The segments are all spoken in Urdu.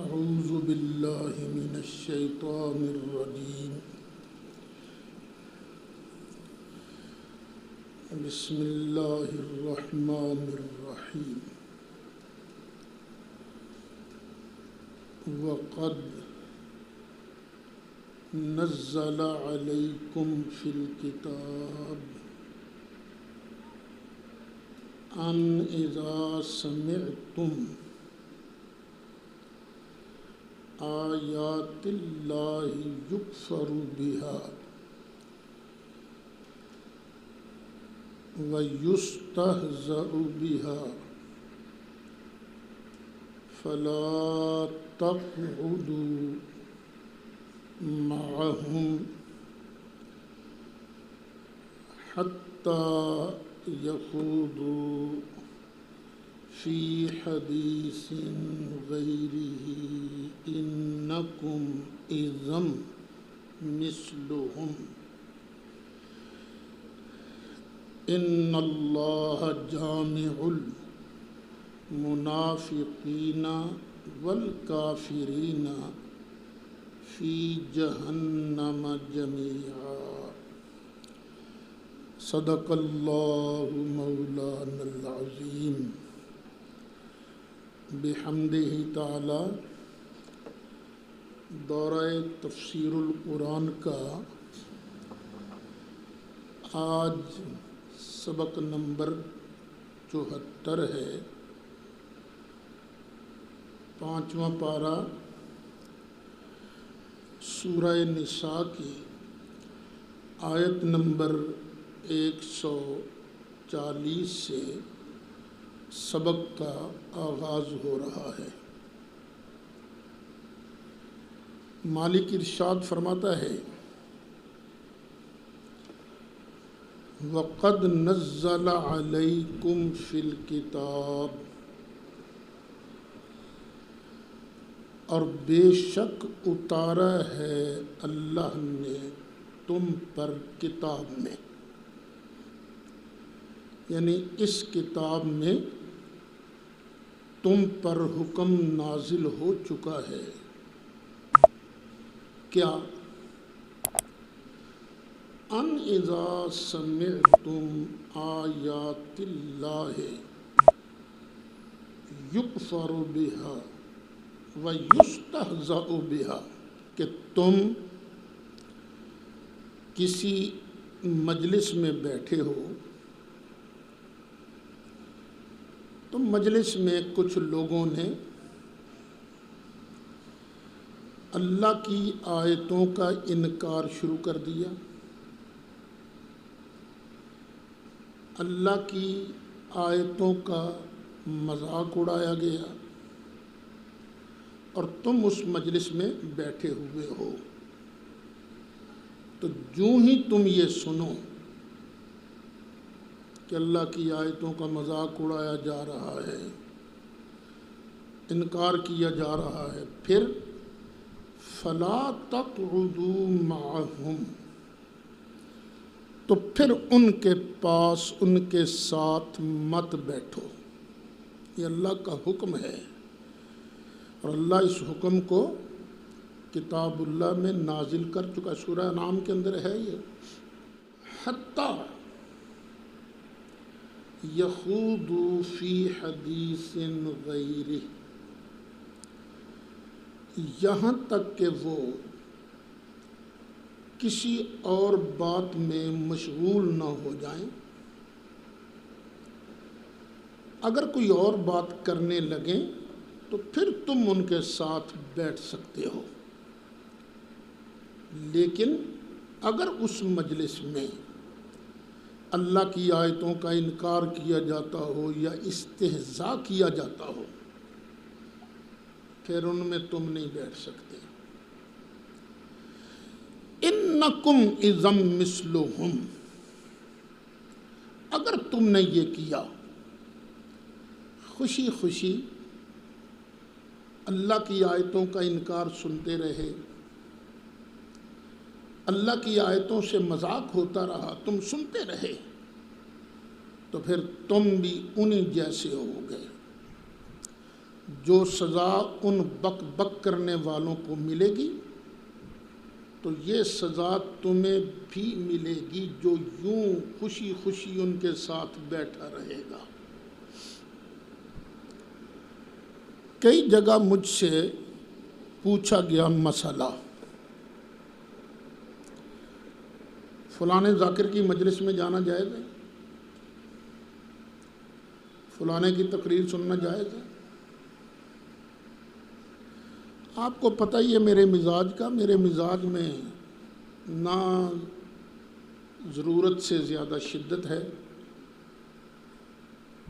اعوذ باللہ من الشیطان الرجیم بسم اللہ الرحمن الرحیم وقد نزل علیکم فی الکتاب ان اذا سمعتم آیات اللہ یکفر بها ویستہزأ بها فلا تقعدوا معهم حتى يخوضوا فی حدیث غیرہ انکم اذا مثلہم ان اللہ جامع المنافقین والکافرین فی جہنم جمیعا صدق اللہ مولانا العظیم بحمدہ تعالی دورہ تفسیر القرآن کا آج سبق نمبر 74 ہے۔ 5واں پارہ سورہ نساء کی آیت نمبر 140 سے سبق کا آغاز ہو رہا ہے۔ مالک ارشاد فرماتا ہے وَقَدْ نَزَّلَ عَلَيْكُمْ فِي الْكِتَابِ، اور بے شک اتارا ہے اللہ نے تم پر کتاب میں، یعنی اس کتاب میں تم پر حکم نازل ہو چکا ہے۔ کیا؟ ان اذا سمعتم آیات اللہ یکفر بها ویستہزأ بها، کہ تم کسی مجلس میں بیٹھے ہو تو مجلس میں کچھ لوگوں نے اللہ کی آیتوں کا انکار شروع کر دیا، اللہ کی آیتوں کا مذاق اڑایا گیا، اور تم اس مجلس میں بیٹھے ہوئے ہو، تو جوں ہی تم یہ سنو کہ اللہ کی آیتوں کا مذاق اڑایا جا رہا ہے، انکار کیا جا رہا ہے، پھر فلا تقعدوا معهم، تو پھر ان کے پاس ان کے ساتھ مت بیٹھو۔ یہ اللہ کا حکم ہے، اور اللہ اس حکم کو کتاب اللہ میں نازل کر چکا۔ سورہ انعام کے اندر ہے یہ، حتیٰ یخوضوا فی حدیث غیرہ، یہاں تک کہ وہ کسی اور بات میں مشغول نہ ہو جائیں۔ اگر کوئی اور بات کرنے لگیں تو پھر تم ان کے ساتھ بیٹھ سکتے ہو، لیکن اگر اس مجلس میں اللہ کی آیتوں کا انکار کیا جاتا ہو یا استہزاء کیا جاتا ہو، پھر ان میں تم نہیں بیٹھ سکتے۔ انکم اذا مثلہم، اگر تم نے یہ کیا، خوشی خوشی اللہ کی آیتوں کا انکار سنتے رہے، اللہ کی آیتوں سے مذاق ہوتا رہا، تم سنتے رہے، تو پھر تم بھی انہی جیسے ہو گئے۔ جو سزا ان بک بک کرنے والوں کو ملے گی تو یہ سزا تمہیں بھی ملے گی جو یوں خوشی خوشی ان کے ساتھ بیٹھا رہے گا۔ کئی جگہ مجھ سے پوچھا گیا مسئلہ، فلاں ذاکر کی مجلس میں جانا جائز ہے، فلاں کی تقریر سننا جائز ہے؟ آپ کو پتہ ہی ہے میرے مزاج میں نہ ضرورت سے زیادہ شدت ہے،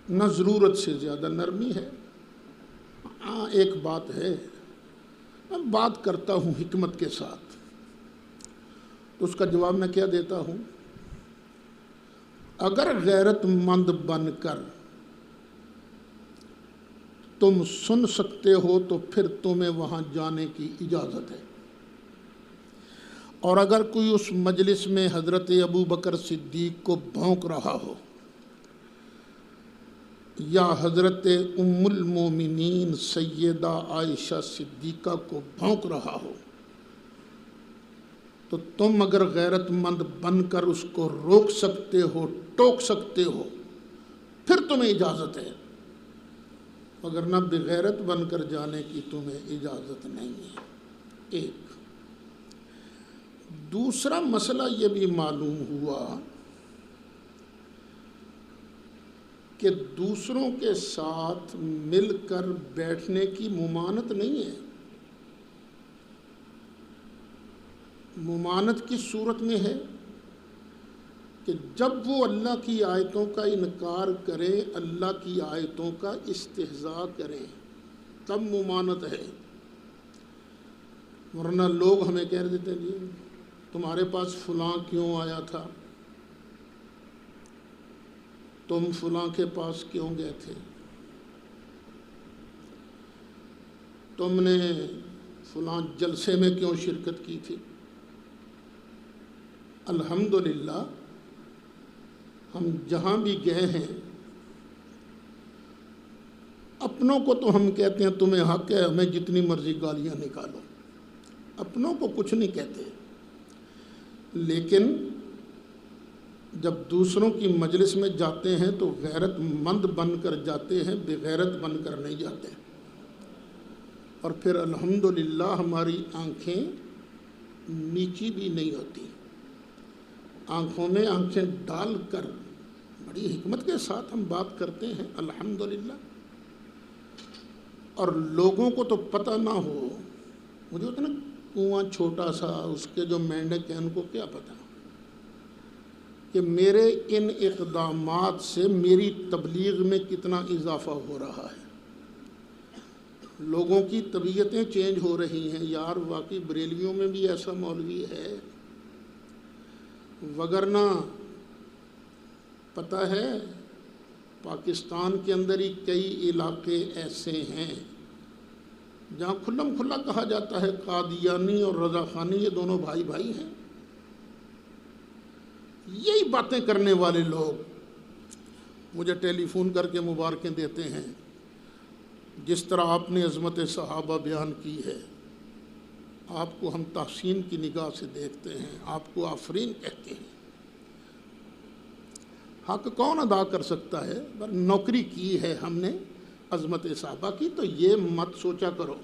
نہ ضرورت سے زیادہ نرمی ہے۔ ہاں ایک بات ہے، میں بات کرتا ہوں حکمت کے ساتھ، تو اس کا جواب میں کیا دیتا ہوں؟ اگر غیرت مند بن کر تم سن سکتے ہو تو پھر تمہیں وہاں جانے کی اجازت ہے، اور اگر کوئی اس مجلس میں حضرت ابو بکر صدیق کو بھونک رہا ہو یا حضرت ام المومنین سیدہ عائشہ صدیقہ کو بھونک رہا ہو تو تم اگر غیرت مند بن کر اس کو روک سکتے ہو، ٹوک سکتے ہو، پھر تمہیں اجازت ہے، وگرنہ بغیرت بن کر جانے کی تمہیں اجازت نہیں ہے۔ ایک دوسرا مسئلہ یہ بھی معلوم ہوا کہ دوسروں کے ساتھ مل کر بیٹھنے کی ممانعت نہیں ہے۔ ممانعت کی صورت میں ہے کہ جب وہ اللہ کی آیتوں کا انکار کرے، اللہ کی آیتوں کا استہزاء کرے، تب ممانعت ہے۔ ورنہ لوگ ہمیں کہہ دیتے ہیں جی تمہارے پاس فلاں کیوں آیا تھا، تم فلاں کے پاس کیوں گئے تھے، تم نے فلاں جلسے میں کیوں شرکت کی تھی۔ الحمدللہ ہم جہاں بھی گئے ہیں اپنوں کو تو ہم کہتے ہیں تمہیں حق ہے ہمیں جتنی مرضی گالیاں نکالو، اپنوں کو کچھ نہیں کہتے، لیکن جب دوسروں کی مجلس میں جاتے ہیں تو غیرت مند بن کر جاتے ہیں، بغیرت بن کر نہیں جاتے۔ اور پھر الحمدللہ ہماری آنکھیں نیچی بھی نہیں ہوتی، آنکھوں میں آنکھیں ڈال کر بڑی حکمت کے ساتھ ہم بات کرتے ہیں الحمدللہ۔ اور لوگوں کو تو پتہ نہ ہو، مجھے ہوتا نا کنواں چھوٹا سا، اس کے جو مینڈک ہیں ان کو کیا پتہ کہ میرے ان اقدامات سے میری تبلیغ میں کتنا اضافہ ہو رہا ہے۔ لوگوں کی طبیعتیں چینج ہو رہی ہیں، یار واقعی بریلویوں میں بھی ایسا مولوی ہے، وگرنہ پتہ ہے پاکستان کے اندر ہی کئی علاقے ایسے ہیں جہاں کھلم کھلا کہا جاتا ہے قادیانی اور رضا خانی یہ دونوں بھائی بھائی ہیں۔ یہی باتیں کرنے والے لوگ مجھے ٹیلی فون کر کے مبارکیں دیتے ہیں، جس طرح آپ نے عظمت صحابہ بیان کی ہے، آپ کو ہم تحسین کی نگاہ سے دیکھتے ہیں، آپ کو آفرین کہتے ہیں۔ حق کون ادا کر سکتا ہے؟ پر نوکری کی ہے ہم نے عظمت صحابہ کی، تو یہ مت سوچا کرو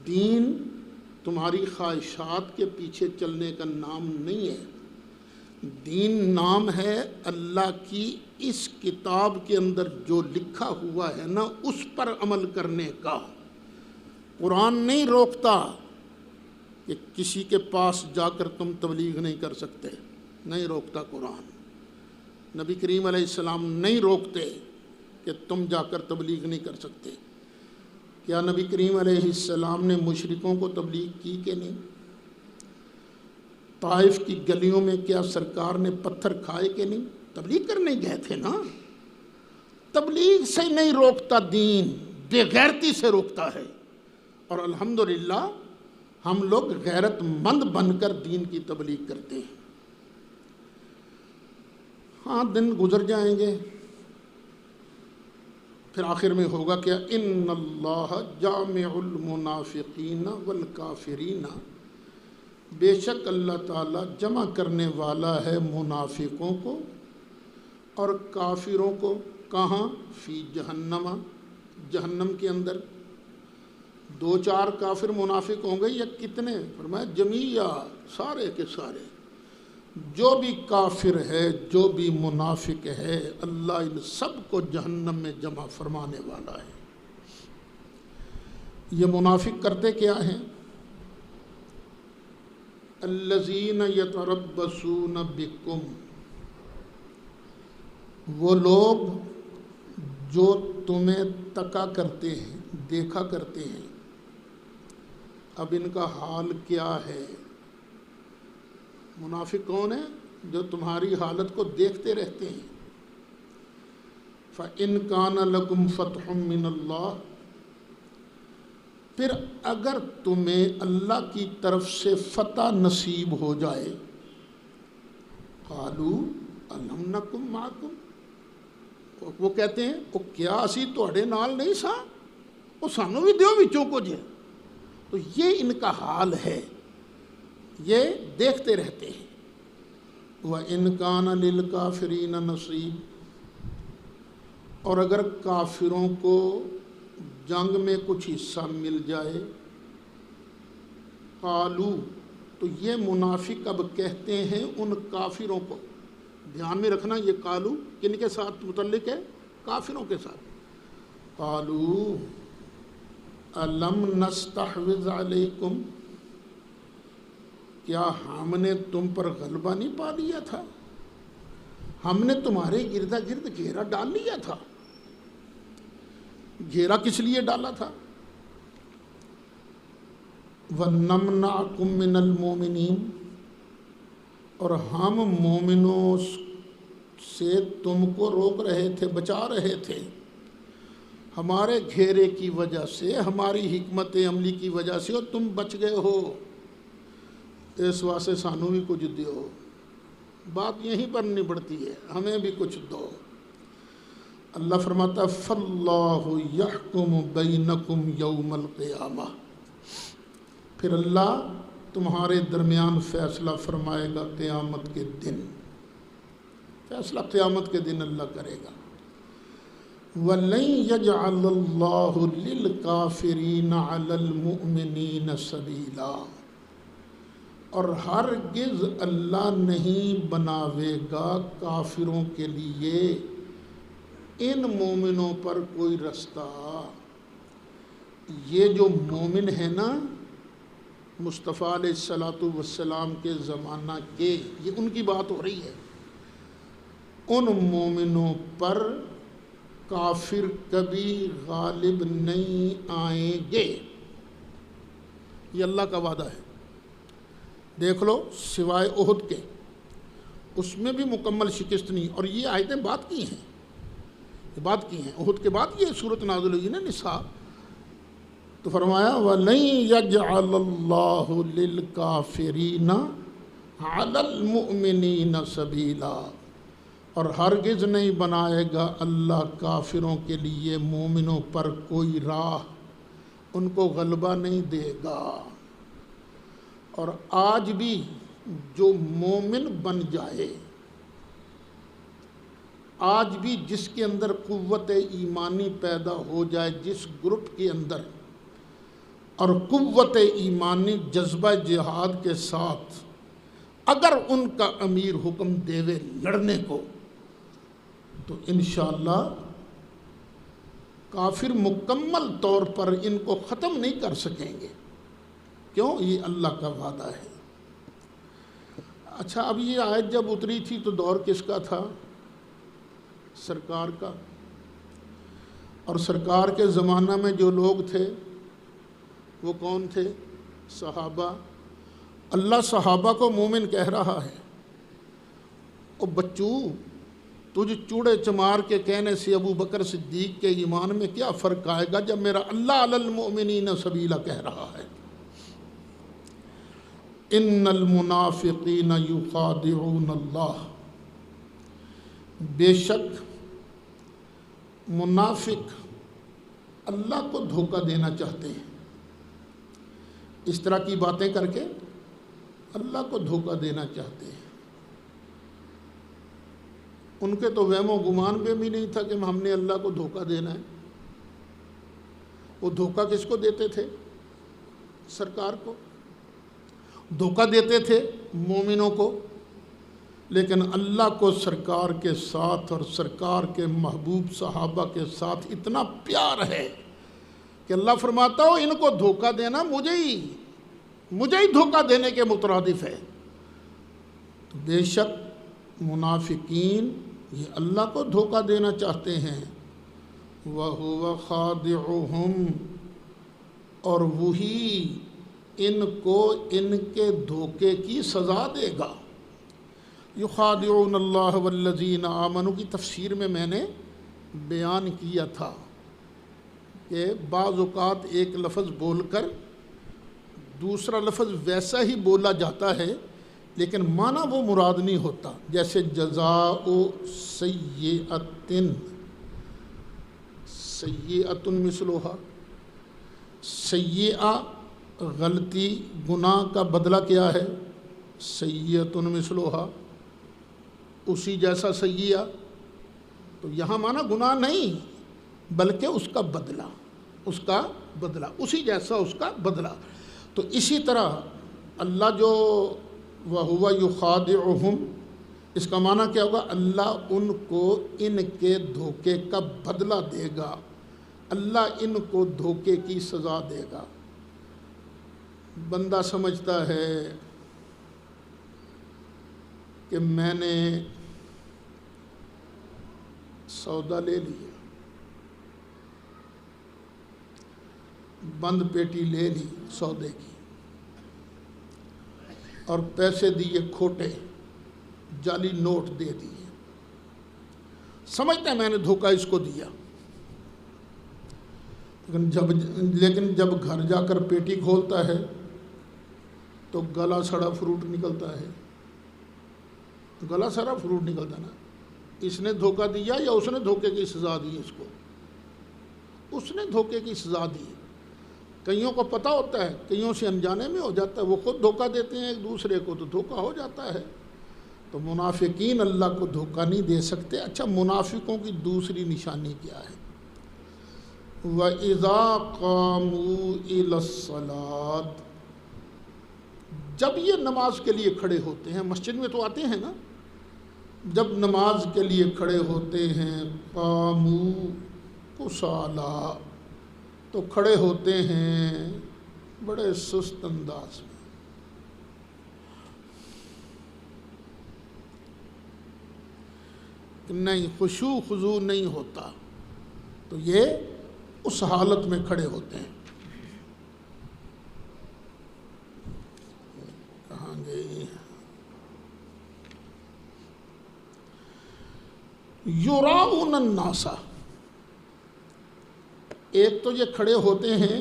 دین تمہاری خواہشات کے پیچھے چلنے کا نام نہیں ہے، دین نام ہے اللہ کی اس کتاب کے اندر جو لکھا ہوا ہے نا اس پر عمل کرنے کا۔ قرآن نہیں روکتا کہ کسی کے پاس جا کر تم تبلیغ نہیں کر سکتے، نہیں روکتا قرآن۔ نبی کریم علیہ السلام نہیں روکتے کہ تم جا کر تبلیغ نہیں کر سکتے۔ کیا نبی کریم علیہ السلام نے مشرکوں کو تبلیغ کی کہ نہیں؟ طائف کی گلیوں میں کیا سرکار نے پتھر کھائے کہ نہیں؟ تبلیغ کرنے گئے تھے نا۔ تبلیغ سے نہیں روکتا دین، بے غیرتی سے روکتا ہے۔ اور الحمدللہ ہم لوگ غیرت مند بن کر دین کی تبلیغ کرتے ہیں۔ ہاں دن گزر جائیں گے، پھر آخر میں ہوگا کیا؟ ان اللہ جامع المنافقین والکافرین، بے شک اللہ تعالیٰ جمع کرنے والا ہے منافقوں کو اور کافروں کو. کہاں؟ فی جہنم، جہنم کے اندر. 2-4 کافر منافق ہوں گے یا کتنے؟ فرمایا جمیعہ، سارے کے سارے. جو بھی کافر ہے، جو بھی منافق ہے، اللہ ان سب کو جہنم میں جمع فرمانے والا ہے. یہ منافق کرتے کیا ہیں؟ الذین یتربصون بکم، وہ لوگ جو تمہیں تکا کرتے ہیں، دیکھا کرتے ہیں. اب ان کا حال کیا ہے؟ منافق کون ہے؟ جو تمہاری حالت کو دیکھتے رہتے ہیں. فَإِن كَانَ لَكُمْ فَتْحٌ مِّنَ اللَّهِ، پھر اگر تمہیں اللہ کی طرف سے فتح نصیب ہو جائے. قَالُوا أَلَمْ نَكُن مَّعَكُمْ، وہ کہتے ہیں وہ کیا اسی تواڈے نال نہیں سا، وہ سانوں بھی دیو وچوں کچھ. تو یہ ان کا حال ہے، یہ دیکھتے رہتے ہیں. وَإِن كَانَ لِلْكَافِرِينَ نَصِيبٌ، اور اگر کافروں کو جنگ میں کچھ حصہ مل جائے. قالو، تو یہ منافق اب کہتے ہیں ان کافروں کو. دھیان میں رکھنا یہ قالو کن کے ساتھ متعلق ہے؟ کافروں کے ساتھ. قالو الم نستحوذ علیکم، کیا ہم نے تم پر غلبہ نہیں پا لیا تھا؟ ہم نے تمہارے گرد گرد گھیرا ڈال لیا تھا. گھیرا کس لیے ڈالا تھا؟ وَنَمْنَعْكُمْ مِنَ الْمُؤْمِنِينَ، اور ہم مومنوں سے تم کو روک رہے تھے، بچا رہے تھے. ہمارے گھیرے کی وجہ سے، ہماری حکمت عملی کی وجہ سے، اور تم بچ گئے ہو. اس واسطے سانوں بھی کچھ دیو. بات یہیں پر نبڑتی ہے، ہمیں بھی کچھ دو. اللہ فرماتا فَاللَّهُ يَحْكُمُ بَيْنَكُمْ يَوْمَ الْقِيَامَةِ، پھر اللہ تمہارے درمیان فیصلہ فرمائے گا قیامت کے دن. فیصلہ قیامت کے دن اللہ کرے گا. وَلَن يَجْعَلَ اللَّهُ لِلْكَافِرِينَ عَلَى الْمُؤْمِنِينَ سَبِيلًا، اور ہرگز اللہ نہیں بناوے گا کافروں کے لیے ان مومنوں پر کوئی رستہ. یہ جو مومن ہے نا مصطفیٰ علیہ السلام کے زمانہ کے، یہ ان کی بات ہو رہی ہے. ان مومنوں پر کافر کبھی غالب نہیں آئیں گے. یہ اللہ کا وعدہ ہے. دیکھ لو سوائے احد کے، اس میں بھی مکمل شکست نہیں. اور یہ آیتیں بات کی ہیں، بات کی ہیں احد کے بعد یہ صورت نازل ہوئی نا نساء. تو فرمایا وَلَن يَجْعَلَ اللَّهُ لِلْكَافِرِينَ عَلَى الْمُؤْمِنِينَ سَبِيلًا، اور ہرگز نہیں بنائے گا اللہ کافروں کے لیے مومنوں پر کوئی راہ، ان کو غلبہ نہیں دے گا. اور آج بھی جو مومن بن جائے، آج بھی جس کے اندر قوت ایمانی پیدا ہو جائے، جس گروپ کے اندر، اور قوت ایمانی جذبہ جہاد کے ساتھ، اگر ان کا امیر حکم دیوے لڑنے کو، تو انشاءاللہ کافر مکمل طور پر ان کو ختم نہیں کر سکیں گے. کیوں؟ یہ اللہ کا وعدہ ہے. اچھا، اب یہ آیت جب اتری تھی تو دور کس کا تھا؟ سرکار کا. اور سرکار کے زمانہ میں جو لوگ تھے وہ کون تھے؟ صحابہ. اللہ صحابہ کو مومن کہہ رہا ہے. او بچو، تجھ چوڑے چمار کے کہنے سے ابو بکر صدیق کے ایمان میں کیا فرق آئے گا جب میرا اللہ علی المؤمنین سبیلا کہہ رہا ہے. ان المنافقین یخادعون اللہ، بے شک منافق اللہ کو دھوکہ دینا چاہتے ہیں، اس طرح کی باتیں کر کے اللہ کو دھوکہ دینا چاہتے ہیں۔ ان کے تو وہم و گمان پہ بھی نہیں تھا کہ ہم نے اللہ کو دھوکہ دینا ہے۔ وہ دھوکہ کس کو دیتے تھے؟ سرکار کو دھوکہ دیتے تھے، مومنوں کو، لیکن اللہ کو سرکار کے ساتھ اور سرکار کے محبوب صحابہ کے ساتھ اتنا پیار ہے کہ اللہ فرماتا ہو ان کو دھوکہ دینا مجھے ہی دھوکہ دینے کے مترادف ہے۔ بے شک منافقین یہ اللہ کو دھوکہ دینا چاہتے ہیں، وَهُوَ خَادِعُهُمْ، اور وہی ان کو ان کے دھوکے کی سزا دے گا۔ یخادعون اللہ والذین آمنوا کی تفسیر میں نے بیان کیا تھا کہ بعض اوقات ایک لفظ بول کر دوسرا لفظ ویسا ہی بولا جاتا ہے لیکن معنی وہ مراد نہیں ہوتا، جیسے جزاء سیئۃ، سیئۃ مثلھا، سیئہ غلطی گناہ کا بدلہ کیا ہے؟ سیئۃ مثلھا، اسی جیسا سیئہ، تو یہاں معنی گناہ نہیں بلکہ اس کا بدلہ، اسی جیسا اس کا بدلہ۔ تو اسی طرح اللہ جو وَهُوَ يُخَادِعُهُمْ، اس کا معنی کیا ہوگا؟ اللہ ان کو ان کے دھوکے کا بدلہ دے گا، اللہ ان کو دھوکے کی سزا دے گا۔ بندہ سمجھتا ہے کہ میں نے سودا لے لیا، بند پیٹی لے لی سودے کی، اور پیسے دیے کھوٹے، جعلی نوٹ دے دیے، سمجھتا ہے میں نے دھوکہ اس کو دیا، لیکن جب گھر جا کر پیٹی کھولتا ہے تو گلا سڑا فروٹ نکلتا ہے، گلا سڑا فروٹ نکلتا نا۔ اس نے دھوکہ دیا یا اس نے دھوکے کی سزا دی؟ اس کو اس نے دھوکے کی سزا دی۔ کئیوں کو پتہ ہوتا ہے، کئیوں سے انجانے میں ہو جاتا ہے، وہ خود دھوکہ دیتے ہیں ایک دوسرے کو تو دھوکہ ہو جاتا ہے۔ تو منافقین اللہ کو دھوکہ نہیں دے سکتے۔ اچھا، منافقوں کی دوسری نشانی کیا ہے؟ وَإِذَا قَامُوا إِلَى الصَّلَاةِ، جب یہ نماز کے لیے کھڑے ہوتے ہیں، مسجد میں تو آتے ہیں نا، جب نماز کے لیے کھڑے ہوتے ہیں، قاموا کسالی، تو کھڑے ہوتے ہیں بڑے سست انداز میں۔ نہیں، خشوع خضوع نہیں ہوتا، تو یہ اس حالت میں کھڑے ہوتے ہیں۔ کہاں گئی؟ یراؤن الناس، ایک تو یہ کھڑے ہوتے ہیں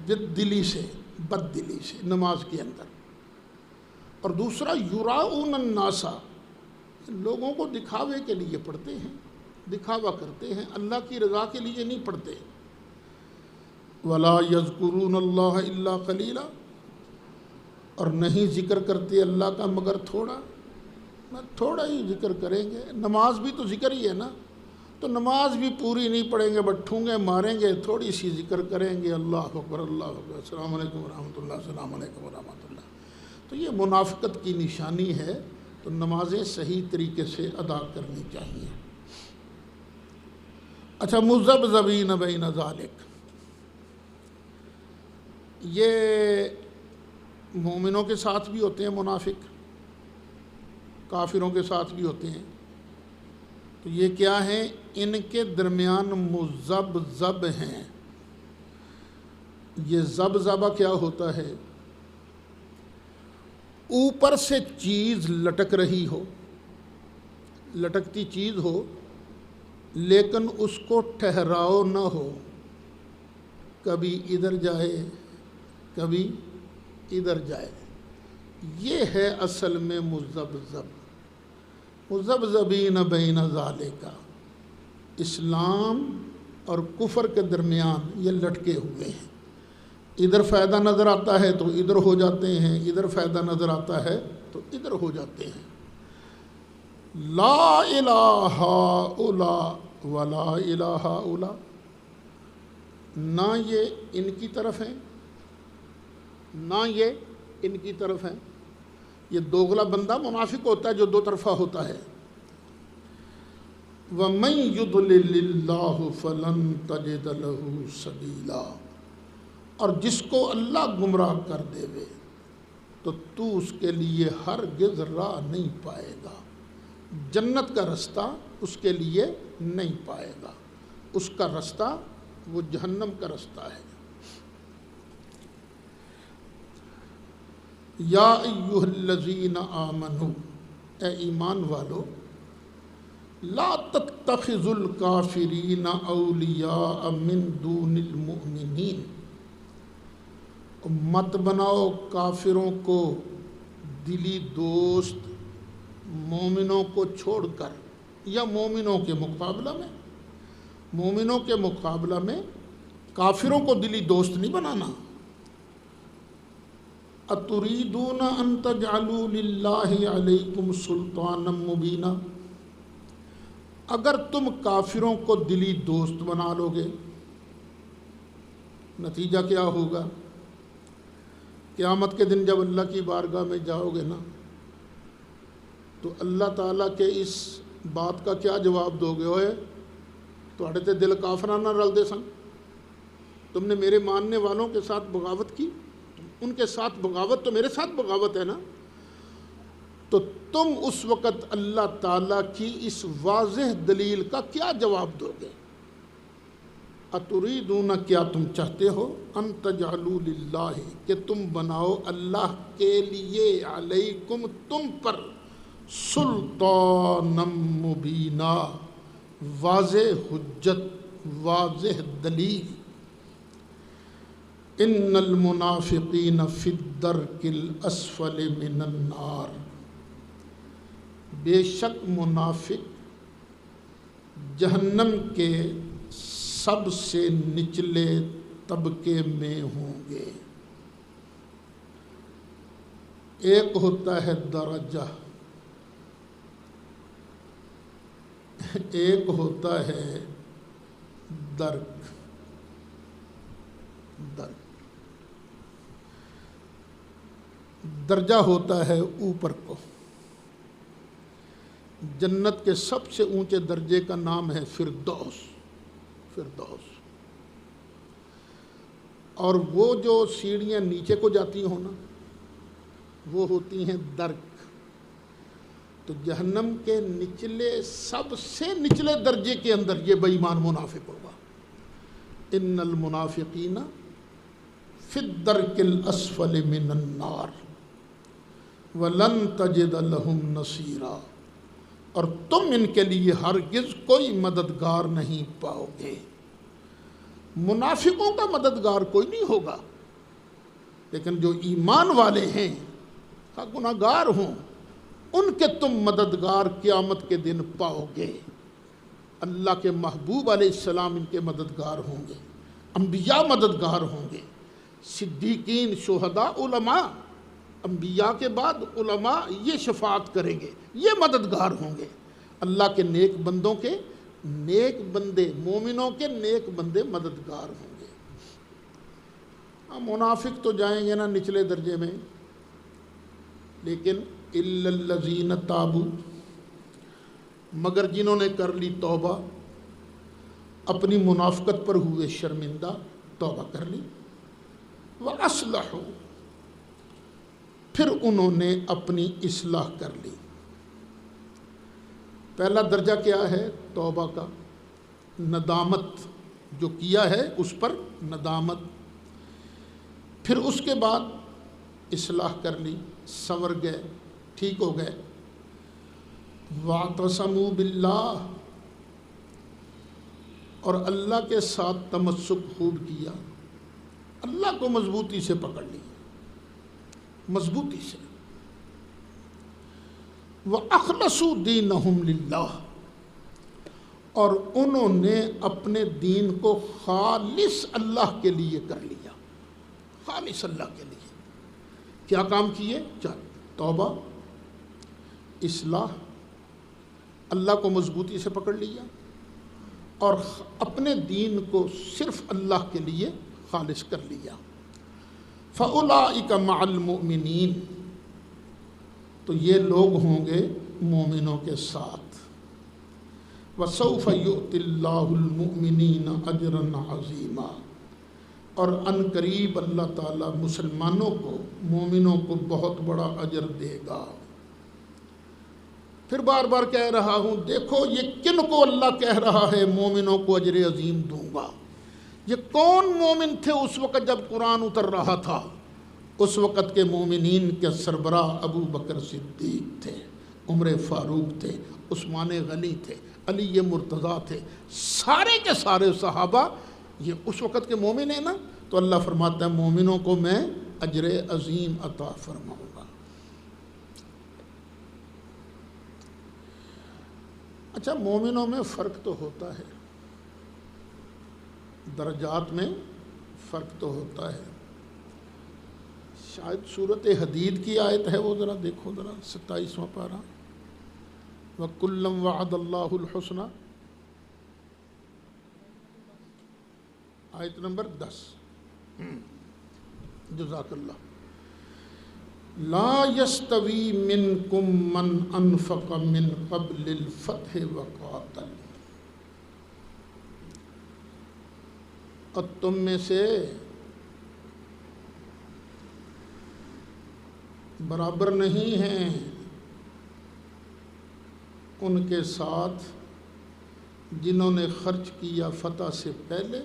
بد دلی سے نماز کے اندر، اور دوسرا یراؤن الناس، لوگوں کو دکھاوے کے لیے پڑھتے ہیں، دکھاوا کرتے ہیں، اللہ کی رضا کے لیے نہیں پڑھتے۔ وَلَا يَذْكُرُونَ اللَّهَ إِلَّا قَلِيلًا، اور نہیں ذکر کرتے اللہ کا مگر تھوڑا ہی ذکر کریں گے۔ نماز بھی تو ذکر ہی ہے نا، تو نماز بھی پوری نہیں پڑھیں گے، بٹ ٹھونگے ماریں گے، تھوڑی سی ذکر کریں گے، اللہ اکبر اللہ اکبر، السلام علیکم ورحمۃ اللہ، السلام علیکم ورحمۃ اللہ۔ تو یہ منافقت کی نشانی ہے، تو نمازیں صحیح طریقے سے ادا کرنی چاہیے۔ اچھا، مذبذبین بین ذالک، یہ مومنوں کے ساتھ بھی ہوتے ہیں منافق، کافروں کے ساتھ بھی ہوتے ہیں۔ تو یہ کیا ہیں؟ ان کے درمیان مذبذب ہیں۔ یہ ذبذبہ کیا ہوتا ہے؟ اوپر سے چیز لٹک رہی ہو، لٹکتی چیز ہو، لیکن اس کو ٹھہراؤ نہ ہو، کبھی ادھر جائے کبھی ادھر جائے، یہ ہے اصل میں مذبذب۔ مذبذبین بین ذالک، اسلام اور کفر کے درمیان یہ لٹکے ہوئے ہیں. ادھر فائدہ نظر آتا ہے تو ادھر ہو جاتے ہیں، ادھر فائدہ نظر آتا ہے تو ادھر ہو جاتے ہیں. لا الہ الا ولا الہ الا، نہ یہ ان کی طرف ہیں نہ یہ ان کی طرف ہیں. یہ دوغلا بندہ منافق ہوتا ہے جو دو طرفہ ہوتا ہے. وَمَن يُضْلِلِ اللَّهُ فَلَن تَجِدَ لَهُ سَبِيلًا، اور جس کو اللہ گمراہ کر دے وے تو تو اس کے لیے ہرگز راہ نہیں پائے گا. جنت کا رستہ اس کے لیے نہیں پائے گا، اس کا رستہ وہ جہنم کا رستہ ہے. یا ایھا الذین آمنوا، اے ایمان والو، لا تتخذوا الکافرین اولیاء من دون المؤمنین، مت بناؤ کافروں کو دلی دوست مومنوں کو چھوڑ کر، یا مومنوں کے مقابلہ میں کافروں کو دلی دوست نہیں بنانا. اتریدون ان تجعلوا للہ علیکم سلطانا مبینا، اگر تم کافروں کو دلی دوست بنا لو گے نتیجہ کیا ہوگا؟ قیامت کے دن جب اللہ کی بارگاہ میں جاؤ گے نا تو اللہ تعالیٰ کے اس بات کا کیا جواب دو گے؟ اوئے تھوڑے تے دل کافرانہ رل دے سن، تم نے میرے ماننے والوں کے ساتھ بغاوت کی، ان کے ساتھ بغاوت تو میرے ساتھ بغاوت ہے نا. تو تم اس وقت اللہ تعالیٰ کی اس واضح دلیل کا کیا جواب دو گے؟ اتریدون، کیا تم چاہتے ہو، ان تجعلوا للہ، کہ تم بناؤ اللہ کے لیے، علیکم تم پر، سلطانا مبینا، واضح حجت، واضح دلیل. ان المنافقین فی الدرک الاسفل من النار، بے شک منافق جہنم کے سب سے نچلے طبقے میں ہوں گے. ایک ہوتا ہے درجہ، ایک ہوتا ہے درک. درجہ ہوتا ہے اوپر کو. جنت کے سب سے اونچے درجے کا نام ہے فردوس. اور وہ جو سیڑھیاں نیچے کو جاتی ہوں نا وہ ہوتی ہیں درک. تو جہنم کے نچلے، سب سے نچلے درجے کے اندر یہ بے ایمان منافق ہوگا. ان المنافقین فی الدرک الاسفل من النار وَلَن تَجِدَ لَهُمْ نَصِيرًا، اور تم ان کے لیے ہرگز کوئی مددگار نہیں پاؤ گے. منافقوں کا مددگار کوئی نہیں ہوگا، لیکن جو ایمان والے ہیں، خواہ گناہگار ہوں، ان کے تم مددگار قیامت کے دن پاؤ گے. اللہ کے محبوب علیہ السلام ان کے مددگار ہوں گے، انبیاء مددگار ہوں گے، صدیقین، شہداء، علماء. انبیاء کے بعد علماء یہ شفاعت کریں گے، یہ مددگار ہوں گے. اللہ کے نیک بندوں کے نیک بندے، مومنوں کے نیک بندے مددگار ہوں گے. منافق تو جائیں گے نا نچلے درجے میں، لیکن الا الذین تابوا، مگر جنہوں نے کر لی توبہ، اپنی منافقت پر ہوئے شرمندہ، توبہ کر لی، وَأَصْلَحُوا، پھر انہوں نے اپنی اصلاح کر لی. پہلا درجہ کیا ہے؟ توبہ کا، ندامت، جو کیا ہے اس پر ندامت. پھر اس کے بعد اصلاح کر لی، سنور گئے، ٹھیک ہو گئے. وَاعْتَصَمُوا بِاللَّهِ، اور اللہ کے ساتھ تمسک خوب کیا، اللہ کو مضبوطی سے پکڑ لی، مضبوطی سے. وَأَخْلَصُوا دِينَهُمْ لِلَّهِ، اور انہوں نے اپنے دین کو خالص اللہ کے لیے کر لیا، خالص اللہ کے لیے۔ کیا کام کیے؟ توبہ، اصلاح، اللہ کو مضبوطی سے پکڑ لیا اور اپنے دین کو صرف اللہ کے لیے خالص کر لیا۔ فَأُولَٰئِكَ مَعَ الْمُؤْمِنِينَ، تو یہ لوگ ہوں گے مومنوں کے ساتھ۔ وَسَوْفَ يُؤْتِ اللَّهُ الْمُؤْمِنِينَ أَجْرًا عَظِيمًا، اور ان قریب اللہ تعالیٰ مسلمانوں کو، مومنوں کو بہت بڑا اجر دے گا۔ پھر بار بار کہہ رہا ہوں، دیکھو یہ کن کو اللہ کہہ رہا ہے مومنوں کو اجر عظیم دوں گا۔ یہ کون مومن تھے اس وقت جب قرآن اتر رہا تھا؟ اس وقت کے مومنین کے سربراہ ابو بکر صدیق تھے، عمر فاروق تھے، عثمان غنی تھے، علی مرتضیٰ تھے، سارے کے سارے صحابہ یہ اس وقت کے مومن ہیں نا۔ تو اللہ فرماتا ہے مومنوں کو میں اجر عظیم عطا فرماؤں گا۔ اچھا، مومنوں میں فرق تو ہوتا ہے، درجات میں فرق تو ہوتا ہے۔ شاید سورۃ حدید کی آیت ہے، وہ ذرا دیکھو، ذرا 27واں پارہ، وَكُلًّا وَعَدَ اللَّهُ الْحُسْنَى، آیت نمبر 10۔ جزاک اللہ۔ لا يستوي منكم من انفق من قبل الفتح وقاتل، اور تم میں سے برابر نہیں ہیں ان کے ساتھ جنہوں نے خرچ کیا فتح سے پہلے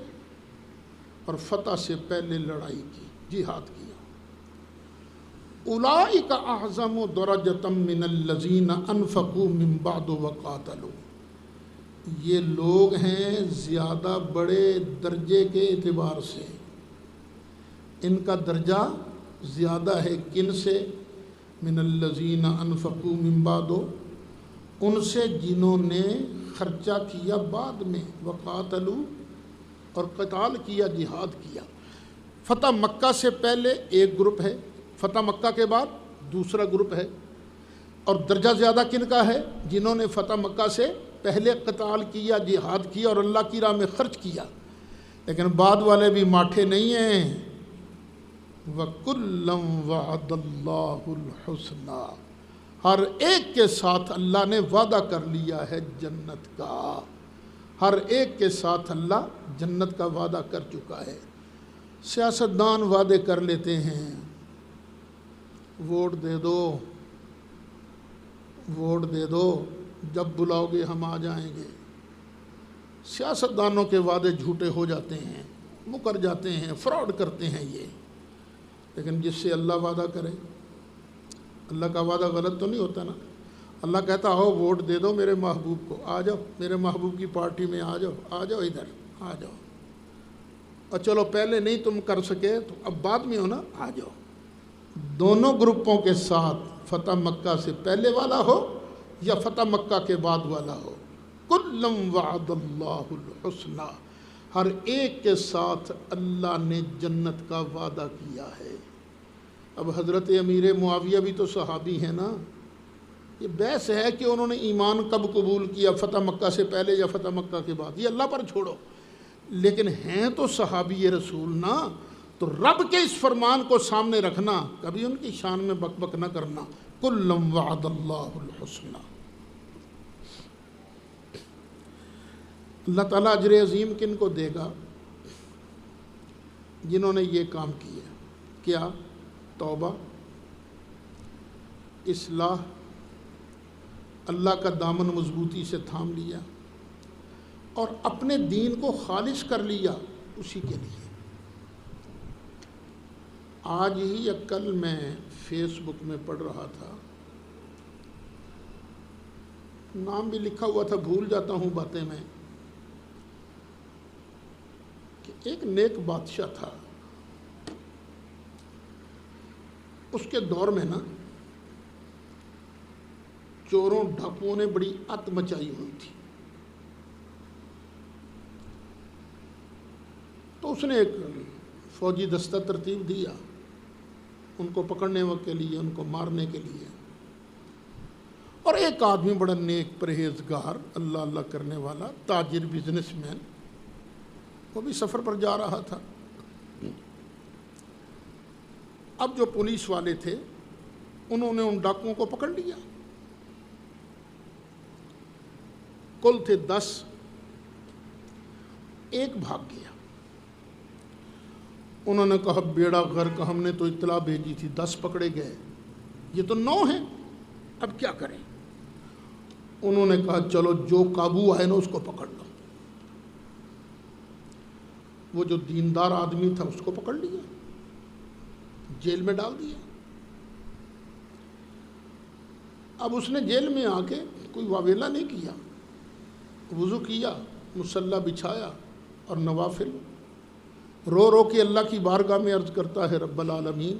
اور فتح سے پہلے لڑائی کی، جہاد کیا۔ اولئک اعظم درجۃ من الذین انفقوا من بعد وقاتلوا، یہ لوگ ہیں زیادہ بڑے درجے کے اعتبار سے، ان کا درجہ زیادہ ہے۔ کن سے؟ من الذین انفقوا من بعد، ان سے جنہوں نے خرچہ کیا بعد میں، وقاتلوا، اور قتال کیا، جہاد کیا۔ فتح مکہ سے پہلے ایک گروپ ہے، فتح مکہ کے بعد دوسرا گروپ ہے، اور درجہ زیادہ کن کا ہے؟ جنہوں نے فتح مکہ سے پہلے قتال کیا، جہاد کیا اور اللہ کی راہ میں خرچ کیا۔ لیکن بعد والے بھی ماٹھے نہیں ہیں۔ وَكُلًّا وَعَدَ اللَّهُ الْحُسْنَى، ہر ایک کے ساتھ اللہ نے وعدہ کر لیا ہے جنت کا، ہر ایک کے ساتھ اللہ جنت کا وعدہ کر چکا ہے۔ سیاستدان وعدے کر لیتے ہیں، ووٹ دے دو، ووٹ دے دو، جب بلاؤ گے ہم آ جائیں گے۔ سیاستدانوں کے وعدے جھوٹے ہو جاتے ہیں، مکر جاتے ہیں، فراڈ کرتے ہیں یہ۔ لیکن جس سے اللہ وعدہ کرے، اللہ کا وعدہ غلط تو نہیں ہوتا نا۔ اللہ کہتا ہو ووٹ دے دو میرے محبوب کو، آ جاؤ میرے محبوب کی پارٹی میں، آ جاؤ، آ جاؤ ادھر، آ جاؤ، اور چلو پہلے نہیں تم کر سکے تو اب بعد میں ہو نا، آ جاؤ۔ دونوں گروپوں کے ساتھ، فتح مکہ سے پہلے والا ہو یا فتح مکہ کے بعد والا ہو، کُلًّا وَعَدَ اللَّهُ الْحُسْنَى، ہر ایک کے ساتھ اللہ نے جنت کا وعدہ کیا ہے۔ اب حضرت امیر معاویہ بھی تو صحابی ہیں نا۔ یہ بحث ہے کہ انہوں نے ایمان کب قبول کیا، فتح مکہ سے پہلے یا فتح مکہ کے بعد، یہ اللہ پر چھوڑو، لیکن ہیں تو صحابی رسول نا۔ تو رب کے اس فرمان کو سامنے رکھنا، کبھی ان کی شان میں بک بک نہ کرنا۔ کُلًّا وَعَدَ اللَّهُ الْحُسْنَى، اللہ تعالیٰ اجر عظیم کن کو دے گا؟ جنہوں نے یہ کام کیا۔ کیا؟ توبہ، اصلاح، اللہ کا دامن مضبوطی سے تھام لیا اور اپنے دین کو خالص کر لیا اسی کے لیے۔ آج ہی یا کل میں فیس بک میں پڑھ رہا تھا، نام بھی لکھا ہوا تھا، بھول جاتا ہوں باتیں میں، کہ ایک نیک بادشاہ تھا، اس کے دور میں نا چوروں ڈاکوؤں نے بڑی ات مچائی ہوئی تھی، تو اس نے ایک فوجی دستہ ترتیب دیا ان کو پکڑنے کے لیے، ان کو مارنے کے لیے۔ اور ایک آدمی بڑا نیک پرہیزگار، اللہ اللہ کرنے والا، تاجر، بزنس مین، وہ بھی سفر پر جا رہا تھا۔ اب جو پولیس والے تھے انہوں نے ان ڈاکوؤں کو پکڑ لیا، کل تھے 10، ایک بھاگ گیا۔ انہوں نے کہا بیڑا غرق، ہم نے تو اطلاع بھیجی تھی، 10 پکڑے گئے، یہ تو 9 ہیں، اب کیا کریں؟ انہوں نے کہا چلو جو قابو آئے نا اس کو پکڑ لو۔ وہ جو دیندار آدمی تھا اس کو پکڑ لیا، جیل میں ڈال دیا۔ اب اس نے جیل میں آ کے کوئی واویلا نہیں کیا، وضو کیا، مصلی بچھایا اور نوافل رو رو کے اللہ کی بارگاہ میں عرض کرتا ہے، رب العالمین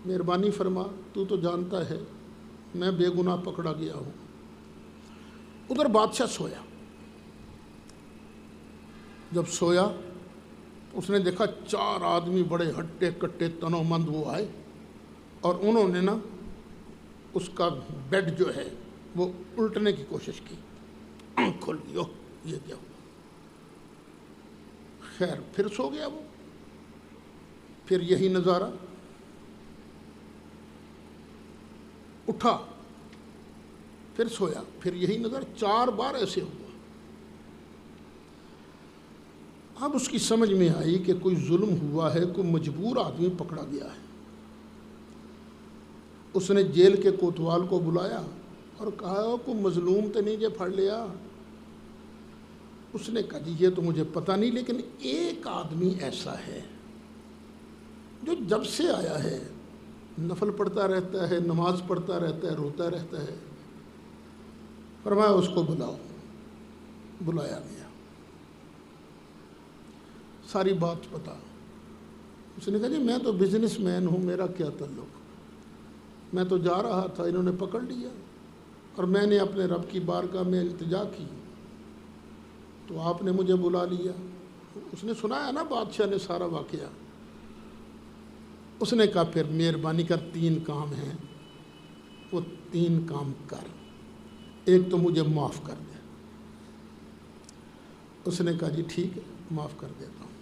مہربانی فرما، تو جانتا ہے میں بے گناہ پکڑا گیا ہوں۔ ادھر بادشاہ سویا، جب سویا اس نے دیکھا 4 آدمی بڑے ہٹے کٹے تنو مند وہ آئے اور انہوں نے نا اس کا بیڈ جو ہے وہ الٹنے کی کوشش کی، آنکھ کھل گئی، یہ کیا ہوا؟ خیر پھر سو گیا وہ، پھر یہی نظارہ، اٹھا پھر سویا، پھر یہی نظر، 4 بار ایسے ہوا۔ اب اس کی سمجھ میں آئی کہ کوئی ظلم ہوا ہے، کوئی مجبور آدمی پکڑا گیا ہے۔ اس نے جیل کے کوتوال کو بلایا اور کہا کوئی مظلوم تو نہیں جے پھڑ لیا؟ اس نے کہا جی یہ تو مجھے پتہ نہیں، لیکن ایک آدمی ایسا ہے جو جب سے آیا ہے نفل پڑھتا رہتا ہے، نماز پڑھتا رہتا ہے، روتا رہتا ہے۔ فرمایا اس کو بلاؤ۔ بلایا گیا، ساری بات پتا۔ اس نے کہا جی میں تو بزنس مین ہوں، میرا کیا تعلق، میں تو جا رہا تھا، انہوں نے پکڑ لیا اور میں نے اپنے رب کی بارگاہ میں التجا کی تو آپ نے مجھے بلا لیا۔ اس نے سنایا نا بادشاہ نے سارا واقعہ۔ اس نے کہا پھر مہربانی کر 3 کام ہیں، وہ 3 کام کر، ایک تو مجھے معاف کر دے۔ اس نے کہا جی ٹھیک ہے معاف کر دیتا ہوں۔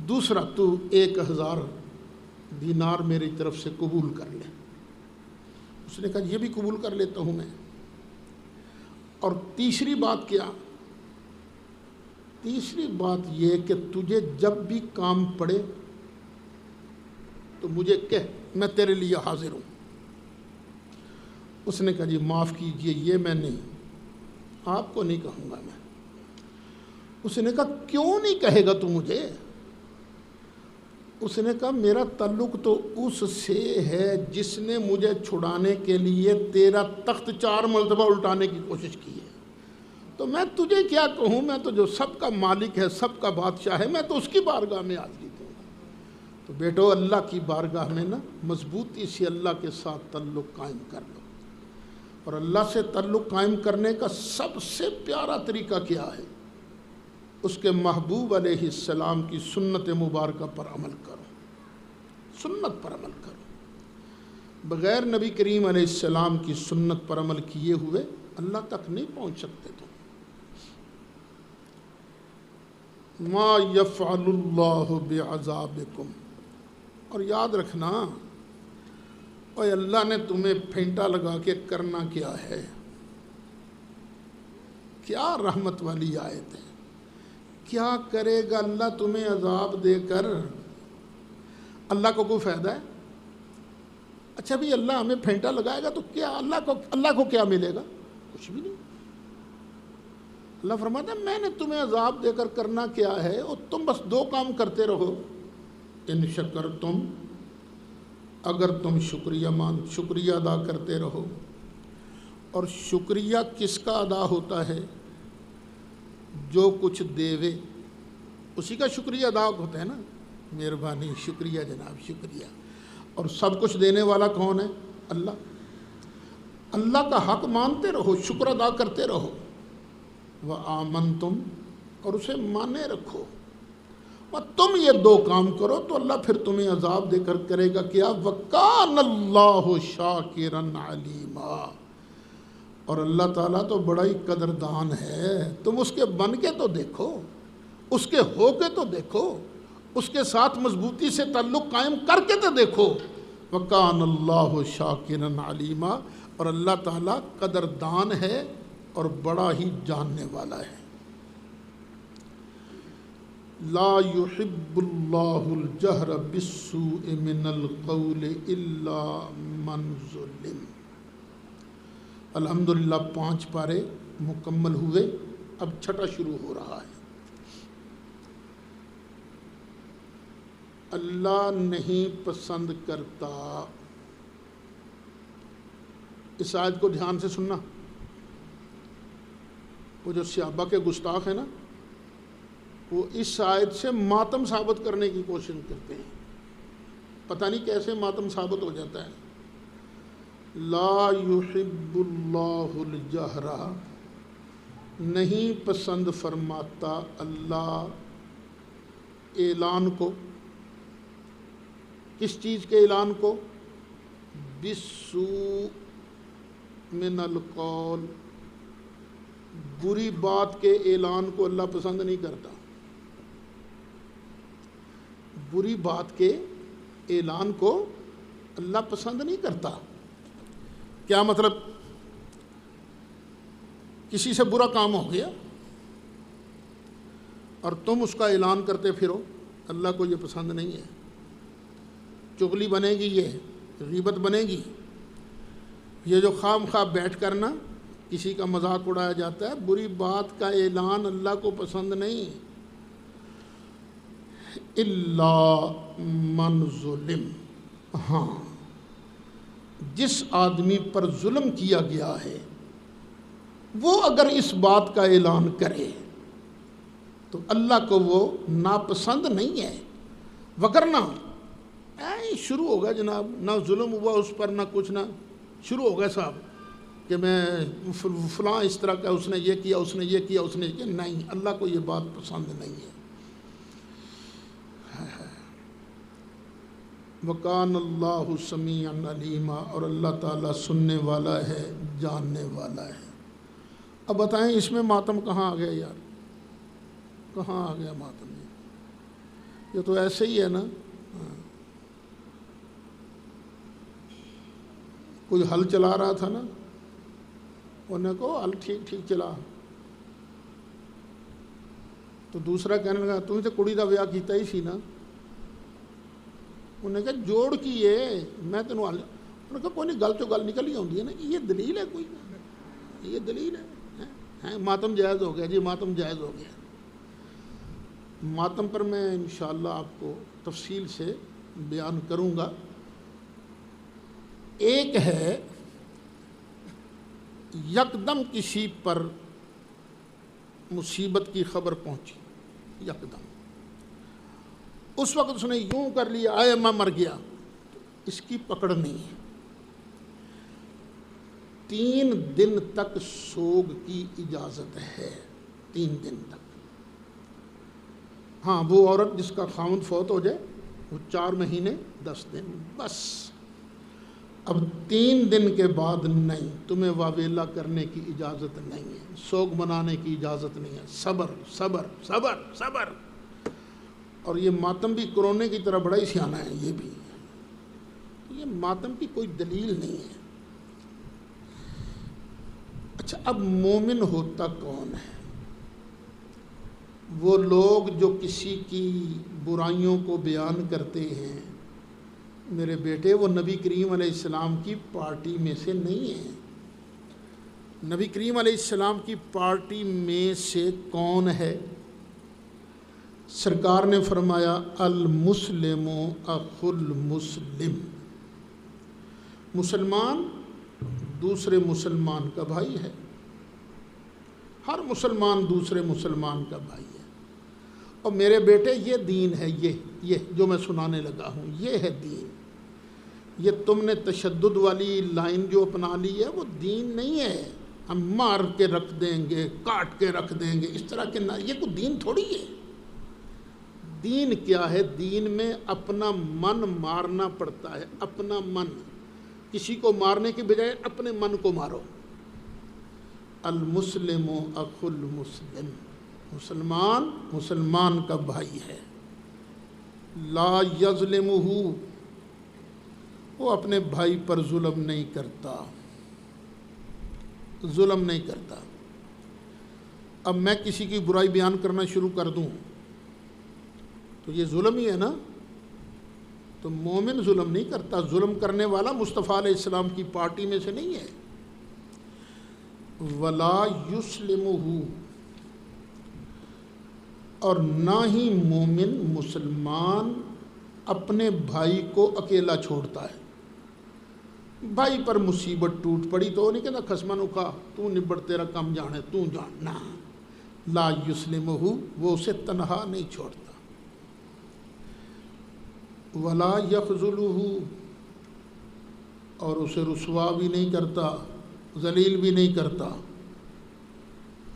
دوسرا تو 1000 دینار میری طرف سے قبول کر لے۔ اس نے کہا یہ بھی قبول کر لیتا ہوں میں۔ اور تیسری بات کیا؟ تیسری بات یہ کہ تجھے جب بھی کام پڑے تو مجھے کہہ، میں تیرے لیے حاضر ہوں۔ اس نے کہا جی معاف کیجئے یہ میں نہیں، آپ کو نہیں کہوں گا میں۔ اس نے کہا کیوں نہیں کہے گا تو مجھے؟ اس نے کہا میرا تعلق تو اس سے ہے جس نے مجھے چھڑانے کے لیے تیرا تخت 4 مرتبہ الٹانے کی کوشش کی ہے، تو میں تجھے کیا کہوں؟ میں تو جو سب کا مالک ہے، سب کا بادشاہ ہے، میں تو اس کی بارگاہ میں حاضری دوں گا۔ تو بیٹو اللہ کی بارگاہ میں نا مضبوطی سے اللہ کے ساتھ تعلق قائم کر لو۔ اور اللہ سے تعلق قائم کرنے کا سب سے پیارا طریقہ کیا ہے؟ اس کے محبوب علیہ السلام کی سنت مبارکہ پر عمل کرو، سنت پر عمل کرو۔ بغیر نبی کریم علیہ السلام کی سنت پر عمل کیے ہوئے اللہ تک نہیں پہنچ سکتے تم۔ ما یفعل اللہ بعذابکم، اور یاد رکھنا اوے اللہ نے تمہیں پھینٹا لگا کے کرنا کیا ہے؟ کیا رحمت والی آیت ہے! کیا کرے گا اللہ تمہیں عذاب دے کر؟ اللہ کو کوئی فائدہ ہے؟ اچھا بھی اللہ ہمیں پھینٹا لگائے گا تو کیا اللہ کو کیا ملے گا؟ کچھ بھی نہیں۔ اللہ فرماتا ہے میں نے تمہیں عذاب دے کر کرنا کیا ہے، اور تم بس 2 کام کرتے رہو، ان شکرتم، اگر تم شکریہ ادا کرتے رہو۔ اور شکریہ کس کا ادا ہوتا ہے؟ جو کچھ دیوے اسی کا شکریہ ادا ہوتا ہے نا، مہربانی، شکریہ جناب، شکریہ۔ اور سب کچھ دینے والا کون ہے؟ اللہ کا حق مانتے رہو، شکر ادا کرتے رہو۔ وآمنتم، اور اسے مانے رکھو، اور تم یہ دو کام کرو تو اللہ پھر تمہیں عذاب دے کر کرے گا کیا؟ وَكَانَ اللَّهُ شَاكِرًا عَلِيمًا، اور اللہ تعالیٰ تو بڑا ہی قدردان ہے، تم اس کے بن کے تو دیکھو، اس کے ہو کے تو دیکھو، اس کے ساتھ مضبوطی سے تعلق قائم کر کے تو دیکھو۔ وَكَانَ اللَّهُ شَاكِرًا عَلِيمًا، اور اللہ تعالیٰ قدردان ہے اور بڑا ہی جاننے والا ہے۔ لا يحب اللہ الجہر بالسوء من القول الا من ظلم۔ الحمدللہ 5 پارے مکمل ہوئے، اب 6 شروع ہو رہا ہے۔ اللہ نہیں پسند کرتا، اس آیت کو دھیان سے سننا۔ وہ جو صحابہ کے گستاخ ہیں نا، وہ اس آیت سے ماتم ثابت کرنے کی کوشش کرتے ہیں، پتہ نہیں کیسے ماتم ثابت ہو جاتا ہے۔ لا يحب اللہ الجہر، نہیں پسند فرماتا اللہ اعلان کو، کس چیز کے اعلان کو؟ بالسوء من القول، بری بات کے اعلان کو اللہ پسند نہیں کرتا۔ بری بات کے اعلان کو اللہ پسند نہیں کرتا۔ کیا مطلب؟ کسی سے برا کام ہو گیا اور تم اس کا اعلان کرتے پھرو، اللہ کو یہ پسند نہیں ہے۔ چغلی بنے گی، یہ غیبت بنے گی، یہ جو خام خواہ بیٹھ کر نا کسی کا مذاق اڑایا جاتا ہے، بری بات کا اعلان اللہ کو پسند نہیں۔ الا من ظلم، ہاں جس آدمی پر ظلم کیا گیا ہے وہ اگر اس بات کا اعلان کرے تو اللہ کو وہ ناپسند نہیں ہے۔ وگرنہ شروع ہو گیا جناب، نہ ظلم ہوا اس پر نہ کچھ، نہ شروع ہو گیا صاحب کہ میں فلاں اس طرح کا، اس نے یہ کیا، اس نے یہ کیا، اس نے یہ کیا، نہیں، اللہ کو یہ بات پسند نہیں ہے۔ وَكَانَ اللَّهُ سَمِيعًا عَلِيمًا، اور اللہ تعالیٰ سننے والا ہے، جاننے والا ہے۔ اب بتائیں اس میں ماتم کہاں آ گیا یار؟ کہاں آ گیا ماتم؟ یہ تو ایسے ہی ہے نا، کوئی ہل چلا رہا تھا نا، انہیں کہو ہل ٹھیک ٹھیک چلا، تو دوسرا کہنے لگا تمہیں تو کڑی کا ویاہ کیتا ہی سی نا، انہیں کہا جوڑ کی ہے میں تینوں ہل، انہوں نے کہا کوئی نہیں، گل چو گل نکل ہی آتی ہے نا، یہ دلیل ہے کوئی، یہ دلیل ہے، ماتم جائز ہو گیا جی، ماتم جائز ہو گیا۔ ماتم پر میں انشاءاللہ آپ کو تفصیل سے بیان کروں گا۔ ایک ہے یکدم کسی پر مصیبت کی خبر پہنچی، یکدم اس وقت اس نے یوں کر لیا آئے میں مر گیا، اس کی پکڑ نہیں ہے۔ 3 دن تک سوگ کی اجازت ہے، 3 دن تک۔ ہاں وہ عورت جس کا خاوند فوت ہو جائے وہ 4 مہینے 10 دن بس۔ اب 3 دن کے بعد نہیں، تمہیں واویلا کرنے کی اجازت نہیں ہے، سوگ منانے کی اجازت نہیں ہے۔ صبر صبر صبر صبر۔ اور یہ ماتم بھی کرونے کی طرح بڑا ہی سیانہ ہے، یہ بھی، یہ ماتم کی کوئی دلیل نہیں ہے۔ اچھا اب مومن ہوتا کون ہے؟ وہ لوگ جو کسی کی برائیوں کو بیان کرتے ہیں، میرے بیٹے وہ نبی کریم علیہ السلام کی پارٹی میں سے نہیں ہیں۔ نبی کریم علیہ السلام کی پارٹی میں سے کون ہے؟ سرکار نے فرمایا المسلم اخو المسلم، مسلمان دوسرے مسلمان کا بھائی ہے، ہر مسلمان دوسرے مسلمان کا بھائی ہے۔ اور میرے بیٹے یہ دین ہے، یہ جو میں سنانے لگا ہوں یہ ہے دین۔ یہ تم نے تشدد والی لائن جو اپنا لی ہے وہ دین نہیں ہے۔ ہم مار کے رکھ دیں گے، کاٹ کے رکھ دیں گے، اس طرح کے نہ، یہ کوئی دین تھوڑی ہے۔ دین کیا ہے؟ دین میں اپنا من مارنا پڑتا ہے، اپنا من۔ کسی کو مارنے کی بجائے اپنے من کو مارو۔ المسلم اخو المسلم، مسلمان مسلمان کا بھائی ہے۔ لا یظلمہ، وہ اپنے بھائی پر ظلم نہیں کرتا، ظلم نہیں کرتا۔ اب میں کسی کی برائی بیان کرنا شروع کر دوں تو یہ ظلم ہی ہے نا۔ تو مومن ظلم نہیں کرتا، ظلم کرنے والا مصطفیٰ علیہ السلام کی پارٹی میں سے نہیں ہے۔ ولا یسلمہ، اور نہ ہی مومن مسلمان اپنے بھائی کو اکیلا چھوڑتا ہے۔ بھائی پر مصیبت ٹوٹ پڑی تو وہ نہیں کہتا خسمانو کا تو نبڑ، تیرا کم جان ہے، تو جاننا۔ لا یسلمہ، وہ اسے تنہا نہیں چھوڑتا۔ ولا یخذلہ، اور اسے رسوا بھی نہیں کرتا، ذلیل بھی نہیں کرتا۔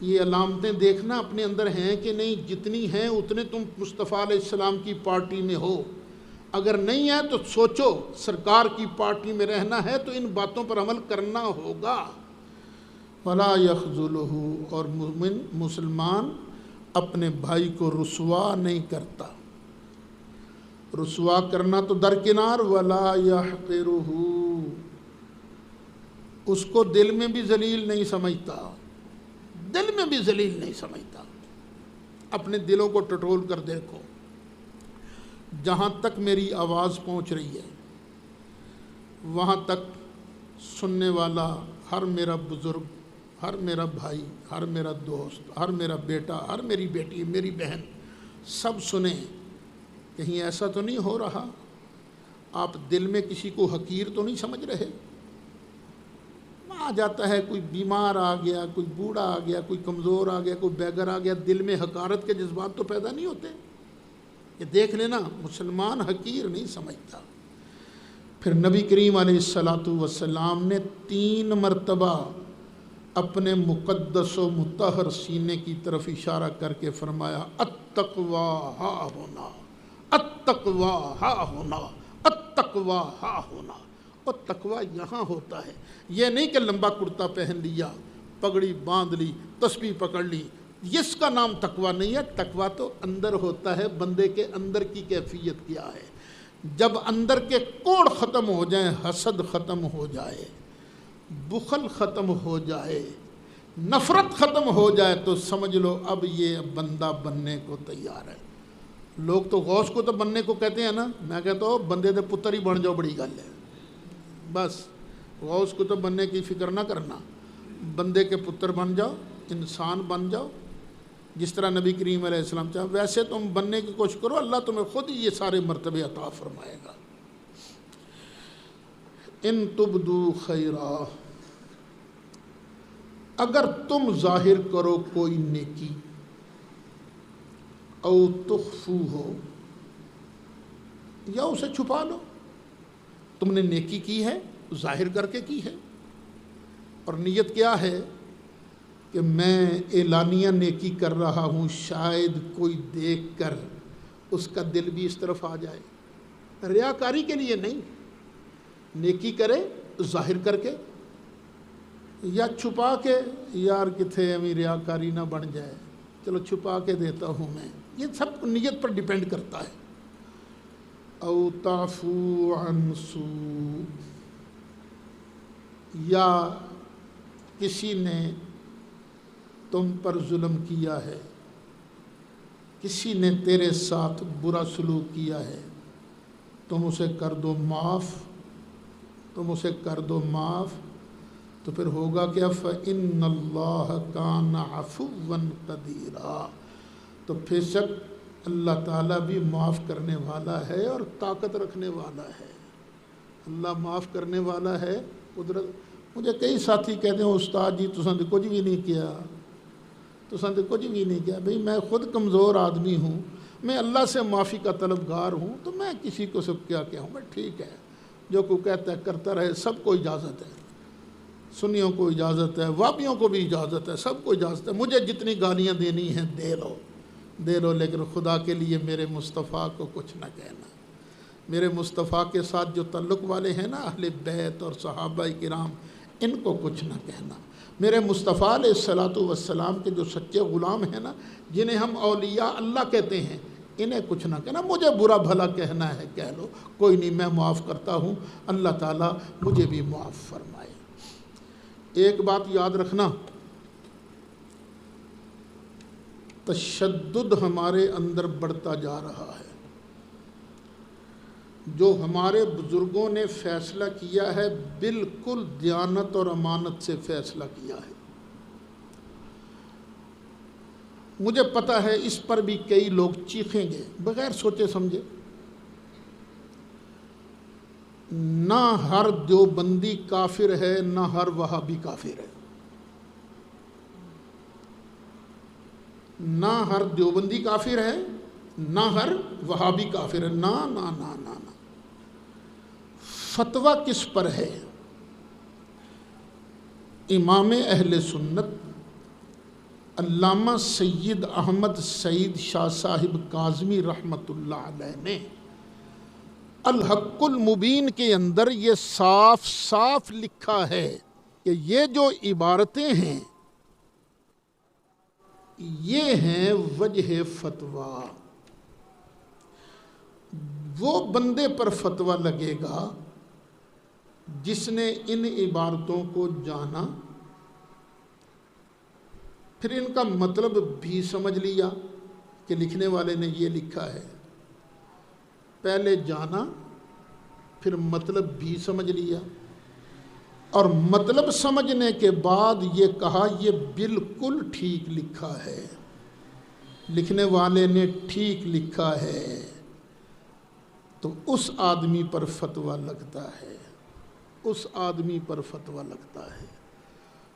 یہ علامتیں دیکھنا اپنے اندر ہیں کہ نہیں، جتنی ہیں اتنے تم مصطفیٰ علیہ السلام کی پارٹی میں ہو۔ اگر نہیں ہے تو سوچو، سرکار کی پارٹی میں رہنا ہے تو ان باتوں پر عمل کرنا ہوگا۔ ولا یخذلہ، اور مومن مسلمان اپنے بھائی کو رسوا نہیں کرتا۔ رسوا کرنا تو درکنار، ولا یحقرہ، اس کو دل میں بھی ذلیل نہیں سمجھتا، دل میں بھی ذلیل نہیں سمجھتا۔ اپنے دلوں کو ٹٹول کر دیکھو، جہاں تک میری آواز پہنچ رہی ہے وہاں تک سننے والا ہر میرا بزرگ، ہر میرا بھائی، ہر میرا دوست، ہر میرا بیٹا، ہر میری بیٹی، میری بہن، سب سنیں۔ کہیں ایسا تو نہیں ہو رہا آپ دل میں کسی کو حقیر تو نہیں سمجھ رہے؟ آ جاتا ہے کوئی بیمار آ گیا، کوئی بوڑھا آ گیا، کوئی کمزور آ گیا، کوئی بیگر آ گیا، دل میں حقارت کے جذبات تو پیدا نہیں ہوتے؟ یہ دیکھ لینا، مسلمان حقیر نہیں سمجھتا۔ پھر نبی کریم علیہ الصلاۃ والسلام نے 3 مرتبہ اپنے مقدس و مطہر سینے کی طرف اشارہ کر کے فرمایا التقویٰ ہا ہونا، التقویٰ ہا ہونا، التقویٰ ہا ہونا۔ اور تقویٰ یہاں ہوتا ہے، یہ نہیں کہ لمبا کرتا پہن لیا، پگڑی باندھ لی، تسبیح پکڑ لی، اس کا نام تقویٰ نہیں ہے۔ تقویٰ تو اندر ہوتا ہے، بندے کے اندر کی کیفیت کیا ہے۔ جب اندر کے کوڑ ختم ہو جائیں، حسد ختم ہو جائے، بخل ختم ہو جائے، نفرت ختم ہو جائے، تو سمجھ لو اب یہ بندہ بننے کو تیار ہے۔ لوگ تو غوث کو تو بننے کو کہتے ہیں نا، میں کہتا ہوں بندے دے پتر ہی بن جاؤ، بڑی گل ہے۔ بس غوث کو تو بننے کی فکر نہ کرنا، بندے کے پتر بن جاؤ، انسان بن جاؤ، جس طرح نبی کریم علیہ السلام چاہے ویسے تم بننے کی کوشش کرو، اللہ تمہیں خود ہی یہ سارے مرتبے عطا فرمائے گا۔ ان تبدو خیرا، اگر تم ظاہر کرو کوئی نیکی، او تخفو ہو، یا اسے چھپا لو۔ تم نے نیکی کی ہے، ظاہر کر کے کی ہے، اور نیت کیا ہے کہ میں اعلانیہ نیکی کر رہا ہوں، شاید کوئی دیکھ کر اس کا دل بھی اس طرف آ جائے۔ ریاکاری کے لیے نہیں، نیکی کرے ظاہر کر کے یا چھپا کے، یار کتھے ہمیں ریاکاری نہ بن جائے، چلو چھپا کے دیتا ہوں میں۔ یہ سب نیت پر ڈیپینڈ کرتا ہے۔ او تعفو عن سوء، یا کسی نے تم پر ظلم کیا ہے، کسی نے تیرے ساتھ برا سلوک کیا ہے، تم اسے کر دو معاف، تم اسے کر دو معاف، تو پھر ہوگا کیا؟ فَإِنَّ اللَّهَ كَانَ عَفُوًّا قَدِيرًا، تو بے شک اللہ تعالیٰ بھی معاف کرنے والا ہے اور طاقت رکھنے والا ہے۔ اللہ معاف کرنے والا ہے، قدرت۔ مجھے کئی ساتھی کہتے ہیں استاد جی تساں تے کچھ بھی نہیں کیا، تساں تے کچھ بھی نہیں کیا۔ بھئی میں خود کمزور آدمی ہوں، میں اللہ سے معافی کا طلبگار ہوں، تو میں کسی کو سب کیا کہوں؟ میں ٹھیک ہے، جو کوئی کہتا ہے کرتا رہے، سب کو اجازت ہے، سنیوں کو اجازت ہے، وابیوں کو بھی اجازت ہے، سب کو اجازت ہے، مجھے جتنی گالیاں دینی ہیں دے لو، لیکن خدا کے لیے میرے مصطفیٰ کو کچھ نہ کہنا۔ میرے مصطفیٰ کے ساتھ جو تعلق والے ہیں نا، اہل بیت اور صحابہ کرام، ان کو کچھ نہ کہنا۔ میرے مصطفیٰ علیہ الصلوۃ والسلام کے جو سچے غلام ہیں نا، جنہیں ہم اولیاء اللہ کہتے ہیں، انہیں کچھ نہ کہنا۔ مجھے برا بھلا کہنا ہے کہہ لو، کوئی نہیں، میں معاف کرتا ہوں، اللہ تعالیٰ مجھے بھی معاف فرمائے۔ ایک بات یاد رکھنا، تشدد ہمارے اندر بڑھتا جا رہا ہے۔ جو ہمارے بزرگوں نے فیصلہ کیا ہے، بالکل دیانت اور امانت سے فیصلہ کیا ہے۔ مجھے پتہ ہے اس پر بھی کئی لوگ چیخیں گے بغیر سوچے سمجھے۔ نہ ہر دیوبندی کافر ہے، نہ ہر وہابی کافر ہے۔ نہ ہر دیوبندی کافر ہے، نہ ہر وہابی کافر ہے، نہ نہ نہ نہ نہ۔ فتویٰ کس پر ہے؟ امام اہل سنت علامہ سید احمد سعید شاہ صاحب کاظمی رحمۃ اللہ علیہ نے الحق المبین کے اندر یہ صاف صاف لکھا ہے کہ یہ جو عبارتیں ہیں یہ ہیں وجہ فتویٰ۔ وہ بندے پر فتویٰ لگے گا جس نے ان عبارتوں کو جانا، پھر ان کا مطلب بھی سمجھ لیا کہ لکھنے والے نے یہ لکھا ہے۔ پہلے جانا، پھر مطلب بھی سمجھ لیا، اور مطلب سمجھنے کے بعد یہ کہا یہ بالکل ٹھیک لکھا ہے، لکھنے والے نے ٹھیک لکھا ہے، تو اس آدمی پر فتویٰ لگتا ہے، اس آدمی پر فتویٰ لگتا ہے۔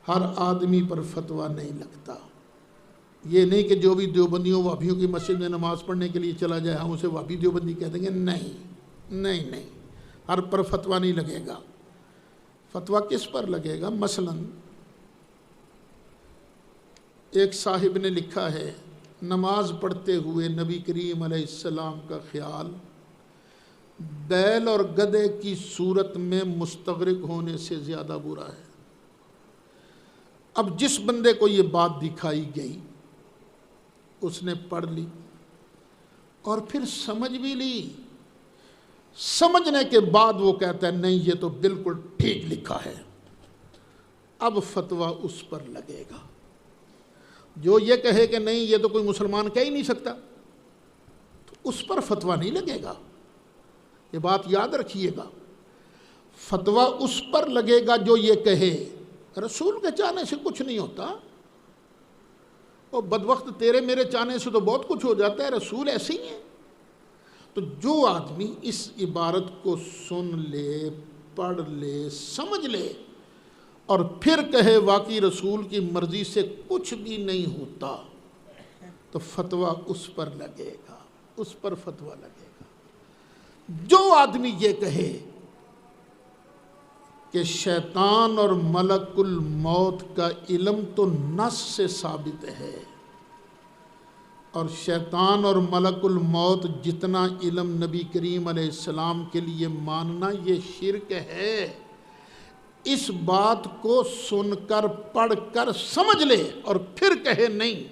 ہر آدمی پر فتویٰ نہیں لگتا۔ یہ نہیں کہ جو بھی دیوبندیوں وہابیوں کی مسجد میں نماز پڑھنے کے لیے چلا جائے ہم اسے وہابی دیوبندی کہہ دیں گے، نہیں نہیں نہیں، ہر پر فتویٰ نہیں لگے گا۔ فتویٰ کس پر لگے گا؟ مثلا ایک صاحب نے لکھا ہے، نماز پڑھتے ہوئے نبی کریم علیہ السلام کا خیال بیل اور گدھے کی صورت میں مستغرق ہونے سے زیادہ برا ہے۔ اب جس بندے کو یہ بات دکھائی گئی اس نے پڑھ لی اور پھر سمجھ بھی لی، سمجھنے کے بعد وہ کہتا ہے نہیں یہ تو بالکل ٹھیک لکھا ہے، اب فتویٰ اس پر لگے گا۔ جو یہ کہے کہ نہیں یہ تو کوئی مسلمان کہہ ہی نہیں سکتا، تو اس پر فتویٰ نہیں لگے گا۔ یہ بات یاد رکھیے گا، فتویٰ اس پر لگے گا جو یہ کہے رسول کے چاہنے سے کچھ نہیں ہوتا، اور بدبخت تیرے میرے چاہنے سے تو بہت کچھ ہو جاتا ہے، رسول ایسے ہی ہیں۔ تو جو آدمی اس عبارت کو سن لے، پڑھ لے، سمجھ لے اور پھر کہے واقعی رسول کی مرضی سے کچھ بھی نہیں ہوتا، تو فتویٰ اس پر لگے گا، اس پر فتویٰ لگے گا۔ جو آدمی یہ کہے کہ شیطان اور ملک الموت کا علم تو نص سے ثابت ہے، اور شیطان اور ملک الموت جتنا علم نبی کریم علیہ السلام کے لیے ماننا یہ شرک ہے، اس بات کو سن کر پڑھ کر سمجھ لے اور پھر کہے نہیں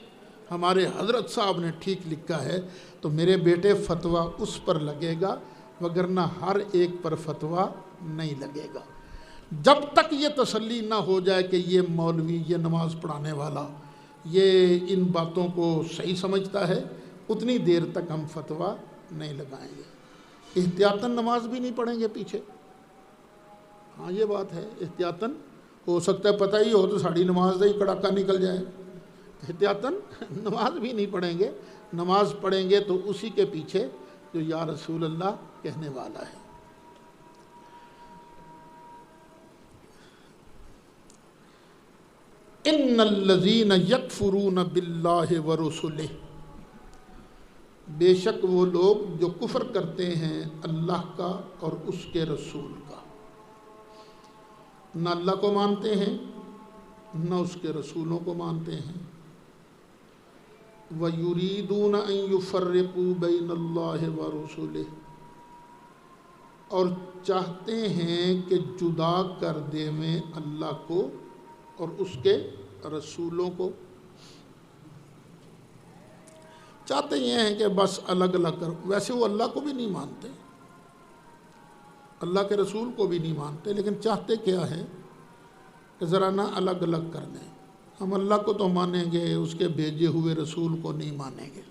ہمارے حضرت صاحب نے ٹھیک لکھا ہے، تو میرے بیٹے فتویٰ اس پر لگے گا، وگرنہ ہر ایک پر فتویٰ نہیں لگے گا۔ جب تک یہ تسلی نہ ہو جائے کہ یہ مولوی، یہ نماز پڑھانے والا یہ ان باتوں کو صحیح سمجھتا ہے، اتنی دیر تک ہم فتویٰ نہیں لگائیں گے۔ احتیاطاً نماز بھی نہیں پڑھیں گے پیچھے، ہاں یہ بات ہے، احتیاطاً ہو سکتا ہے پتہ ہی ہو تو ساڑھی نماز دا ہی کڑاکا نکل جائے، احتیاطاً نماز بھی نہیں پڑھیں گے، نماز پڑھیں گے تو اسی کے پیچھے جو یا رسول اللہ کہنے والا ہے۔ ان الذین یکفرون باللہ ورسلہ، بے شک وہ لوگ جو کفر کرتے ہیں اللہ کا اور اس کے رسول کا۔ نہ اللہ کو مانتے ہیں نہ اس کے رسولوں کو مانتے ہیں۔ وَيُرِيدُونَ أَن يُفَرِّقُوا بَيْنَ اللَّهِ وَرُسُلِهِ، اور چاہتے ہیں کہ جدا کر دیویں اللہ کو اور اس کے رسولوں کو۔ چاہتے یہ ہیں کہ بس الگ الگ کر، ویسے وہ اللہ کو بھی نہیں مانتے، اللہ کے رسول کو بھی نہیں مانتے، لیکن چاہتے کیا ہے کہ ذرا نہ الگ الگ کر دیں۔ ہم اللہ کو تو مانیں گے، اس کے بھیجے ہوئے رسول کو نہیں مانیں گے۔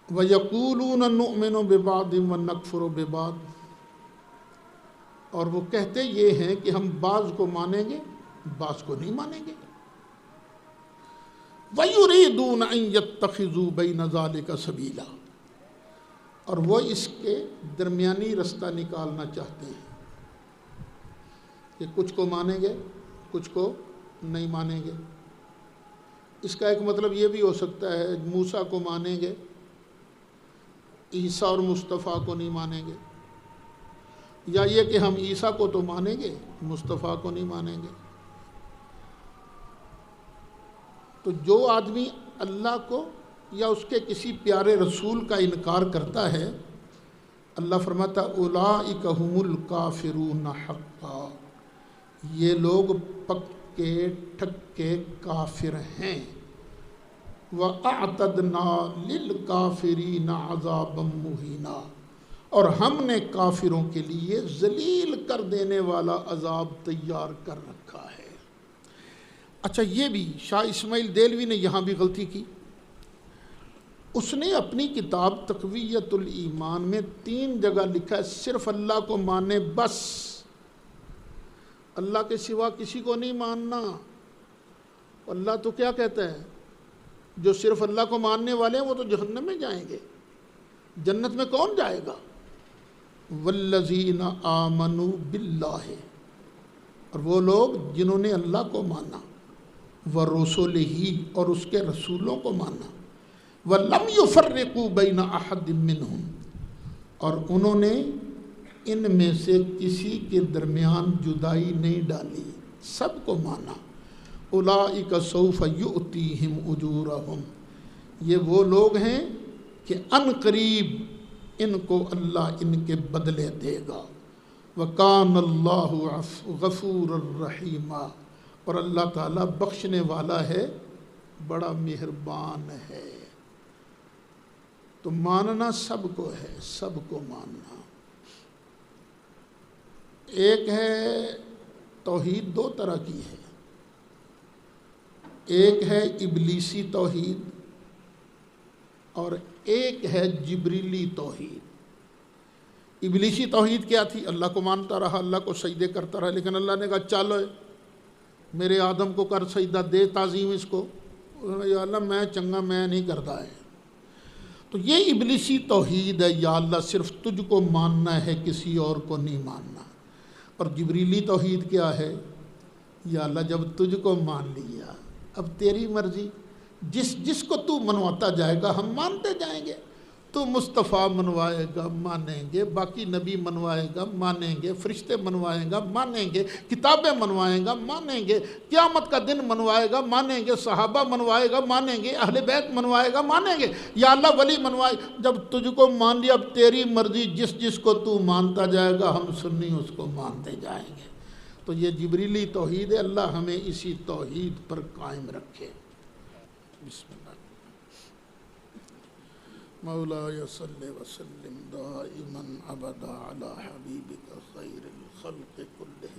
وَيَقُولُونَ نُؤْمِنُ بِبَعْضٍ وَنَكْفُرُ بِبَعْضٍ، اور وہ کہتے یہ ہیں کہ ہم بعض کو مانیں گے بعض کو نہیں مانیں گے۔ وَيُرِيدُونَ أَن يَتَّخِذُوا بَيْنَ ذَلِكَ سَبِيلًا، اور وہ اس کے درمیانی رستہ نکالنا چاہتے ہیں کہ کچھ کو مانیں گے کچھ کو نہیں مانیں گے۔ اس کا ایک مطلب یہ بھی ہو سکتا ہے موسیٰ کو مانیں گے، عیسیٰ اور مصطفیٰ کو نہیں مانیں گے، یا یہ کہ ہم عیسیٰ کو تو مانیں گے مصطفیٰ کو نہیں مانیں گے۔ تو جو آدمی اللہ کو یا اس کے کسی پیارے رسول کا انکار کرتا ہے، اللہ فرماتا اولئک هم الکافرون حقا، یہ لوگ پکے ٹھکے کافر ہیں۔ وَأَعْتَدْنَا لِلْكَافِرِينَ عَذَابًا مُهِينًا، اور ہم نے کافروں کے لیے ذلیل کر دینے والا عذاب تیار کر رکھا ہے۔ اچھا، یہ بھی شاہ اسماعیل دہلوی نے یہاں بھی غلطی کی۔ اس نے اپنی کتاب تقویۃ الایمان میں 3 جگہ لکھا ہے صرف اللہ کو مانے، بس اللہ کے سوا کسی کو نہیں ماننا۔ اللہ تو کیا کہتا ہے، جو صرف اللہ کو ماننے والے ہیں وہ تو جہنم میں جائیں گے، جنت میں کون جائے گا؟ والذین آمنوا باللہ، اور وہ لوگ جنہوں نے اللہ کو مانا، ورسولہ، اور اس کے رسولوں کو مانا، وَلَمْ يُفَرِّقُوا بَيْنَ أَحَدٍ مِّنْهُمْ، اور انہوں نے ان میں سے کسی کے درمیان جدائی نہیں ڈالی، سب کو مانا۔ اولئک سوف یؤتیہم اجورہم، یہ وہ لوگ ہیں کہ ان قریب ان کو اللہ ان کے بدلے دے گا۔ وَكَانَ اللَّهُ غَفُورًا رَحِيمًا، اور اللہ تعالیٰ بخشنے والا ہے، بڑا مہربان ہے۔ تو ماننا سب کو ہے، سب کو ماننا۔ ایک ہے توحید، 2 طرح کی ہے، ایک ہے ابلیسی توحید اور ایک ہے جبریلی توحید۔ ابلیسی توحید کیا تھی؟ اللہ کو مانتا رہا، اللہ کو سجدے کرتا رہا، لیکن اللہ نے کہا چلو میرے آدم کو کر سجدہ، دے تعظیم اس کو، یا اللہ میں چنگا، میں نہیں کرتا ہے۔ تو یہ ابلیسی توحید ہے، یا اللہ صرف تجھ کو ماننا ہے، کسی اور کو نہیں ماننا۔ اور جبریلی توحید کیا ہے؟ یا اللہ جب تجھ کو مان لیا، اب تیری مرضی، جس کو تو منواتا جائے گا ہم مانتے جائیں گے۔ تو مصطفیٰ منوائے گا مانیں گے، باقی نبی منوائے گا مانیں گے، فرشتے منوائیں گا مانیں گے، کتابیں منوائیں گا مانیں گے، قیامت کا دن منوائے گا مانیں گے، صحابہ منوائے گا مانیں گے، اہل بیت منوائے گا مانیں گے، یا اللہ ولی منوائے۔ جب تجھ کو مان لیا، اب تیری مرضی، جس کو تو مانتا جائے گا ہم سنی اس کو مانتے جائیں گے۔ تو یہ جبریلی توحید ہے، اللہ ہمیں اسی توحید پر قائم رکھے۔ بسم اللہ۔ مولاي صل وسلم دائما ابدا على حبيبك خير الخلق كلهم